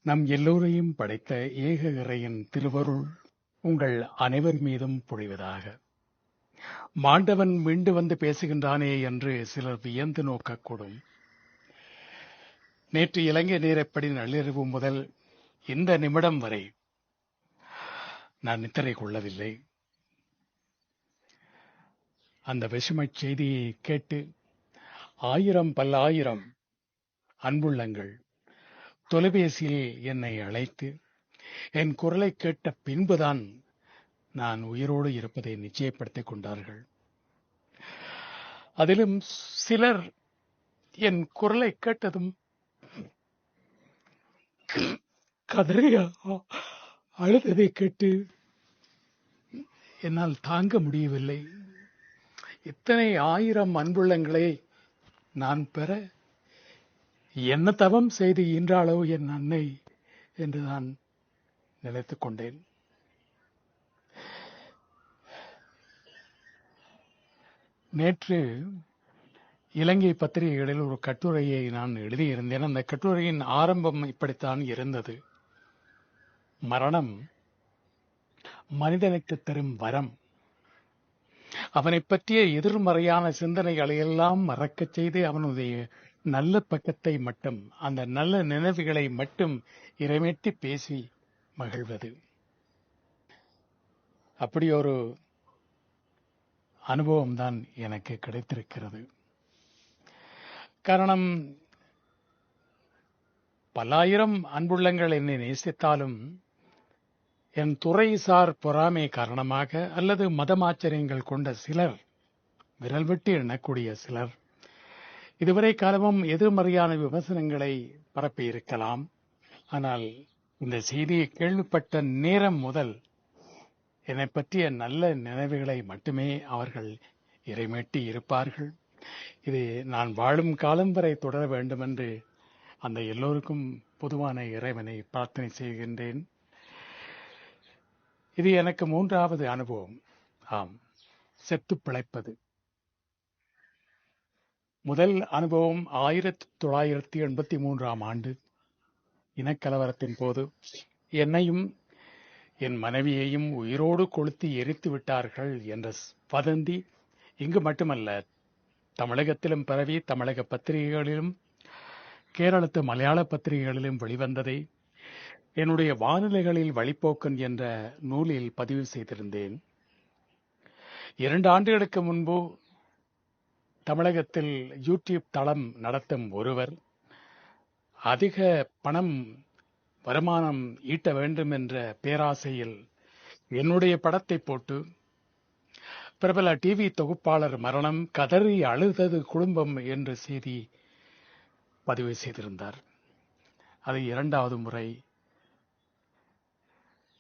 நம் எல்லோரையும் படைத்த ஏக இறையின் திருவருள் உங்கள் அனைவர் மீதும் பொழிவதாக. மாண்டவன் மீண்டு வந்து பேசுகின்றானே என்று சிலர் வியந்து நோக்கக்கூடும். நேற்று இலங்கை நேரப்படி நள்ளிரவு முதல் இந்த நிமிடம் வரை நான் நித்திரை கொள்ளவில்லை. அந்த விஷமச் செய்தியை கேட்டு ஆயிரம் பல்லாயிரம் அன்புள்ளங்கள் தொலைபேசியில் என்னை அழைத்து என் குரலை கேட்ட பின்புதான் நான் உயிரோடு இருப்பதை நிச்சயப்படுத்திக் கொண்டார்கள். அதிலும் சிலர் என் குரலை கேட்டதும் கதறி அழுததை கேட்டு என்னால் தாங்க முடியவில்லை. இத்தனை ஆயிரம் அன்புள்ளங்களை நான் பெற என்ன தவம் செய்து ஈன்றாளோ என் அன்னை என்று நான் நினைத்துக் கொண்டேன். நேற்று இலங்கை பத்திரிகைகளில் ஒரு கட்டுரையை நான் எழுதியிருந்தேன். அந்த கட்டுரையின் ஆரம்பம் இப்படித்தான் இருந்தது: மரணம் மனிதனுக்கு தரும் வரம். அவனை பற்றிய எதிர்மறையான சிந்தனைகளை எல்லாம் மறக்கச் செய்து அவனுடைய நல்ல பக்கத்தை மட்டும், அந்த நல்ல நினைவுகளை மட்டும் இறைமேட்டி பேசி மகிழ்வது. அப்படி ஒரு அனுபவம் தான் எனக்கு கிடைத்திருக்கிறது. காரணம், பல்லாயிரம் அன்புள்ளங்கள் என்னை நேசித்தாலும் என் துறைசார் பொறாமை காரணமாக அல்லது மதமாச்சரியங்கள் கொண்ட சிலர், விரல் விட்டு எண்ணக்கூடிய சிலர், இதுவரை காலமும் எதிர்மறையான விமர்சனங்களை பரப்பியிருக்கலாம். ஆனால் இந்த செய்தியை கேள்விப்பட்ட நேரம் முதல் என்னை பற்றிய நல்ல நினைவுகளை மட்டுமே அவர்கள் இறைமேட்டி இருப்பார்கள். இது நான் வாழும் காலம் வரை தொடர வேண்டும் என்று அந்த எல்லோருக்கும் பொதுவான இறைவனை பிரார்த்தனை செய்கின்றேன். இது எனக்கு 3வது அனுபவம். ஆம், செத்து பிழைப்பது. முதல் அனுபவம் 1983ஆம் ஆண்டு இனக்கலவரத்தின் போது என்னையும் என் மனைவியையும் உயிரோடு கொளுத்தி எரித்து விட்டார்கள் என்ற வதந்தி இங்கு மட்டுமல்ல, தமிழகத்திலும் பரவி தமிழக பத்திரிகைகளிலும் கேரளத்து மலையாள பத்திரிகைகளிலும் வெளிவந்ததை என்னுடைய வானிலைகளில் வழிப்போக்கன் என்ற நூலில் பதிவு செய்திருந்தேன். 2 ஆண்டுகளுக்கு முன்பு தமிழகத்தில் யூடியூப் தளம் நடத்தும் ஒருவர் அதிக பணம் வருமானம் ஈட்ட வேண்டும் என்ற பேராசையில் என்னுடைய படத்தை போட்டு பிரபல டிவி தொகுப்பாளர் மரணம், கதறி அழுதது குடும்பம் என்ற செய்தி பதிவு செய்திருந்தார். அது 2வது முறை.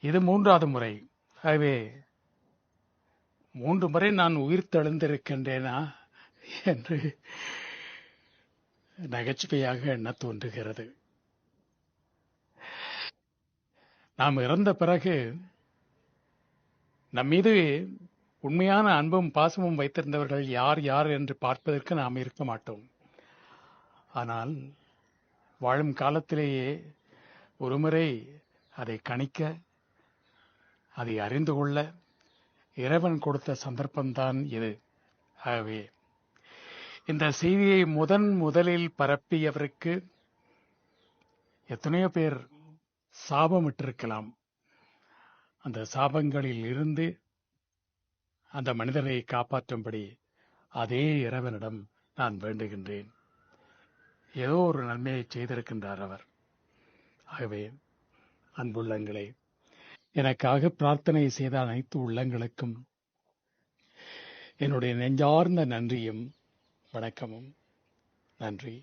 இது 3வது முறை. ஆகவே 3 முறை நான் உயிர் தெழுந்திருக்கின்றேனா என்று நகைச்சுவையாக எண்ண தோன்றுகிறது. நாம் இறந்த பிறகு நம்மீது உண்மையான அன்பும் பாசமும் வைத்திருந்தவர்கள் யார் யார் என்று பார்ப்பதற்கு நாம் இருக்க மாட்டோம். ஆனால் வாழும் காலத்திலேயே ஒருமுறை அதை கணிக்க, அதை அறிந்து கொள்ள இறைவன் கொடுத்த சந்தர்ப்பம்தான் இது. ஆகவே இந்த செய்தியை முதலில் பரப்பியவருக்கு எத்தனையோ பேர் சாபமிட்டிருக்கலாம். அந்த சாபங்களில் இருந்து அந்த மனிதரை காப்பாற்றும்படி அதே இறைவனிடம் நான் வேண்டுகின்றேன். ஏதோ ஒரு நன்மையை செய்திருக்கின்றார் அவர். ஆகவே அன்புள்ளங்களே, எனக்காக பிரார்த்தனை செய்த அனைத்து உள்ளங்களுக்கும் என்னுடைய நெஞ்சார்ந்த நன்றியும் வணக்கமும். நன்றி.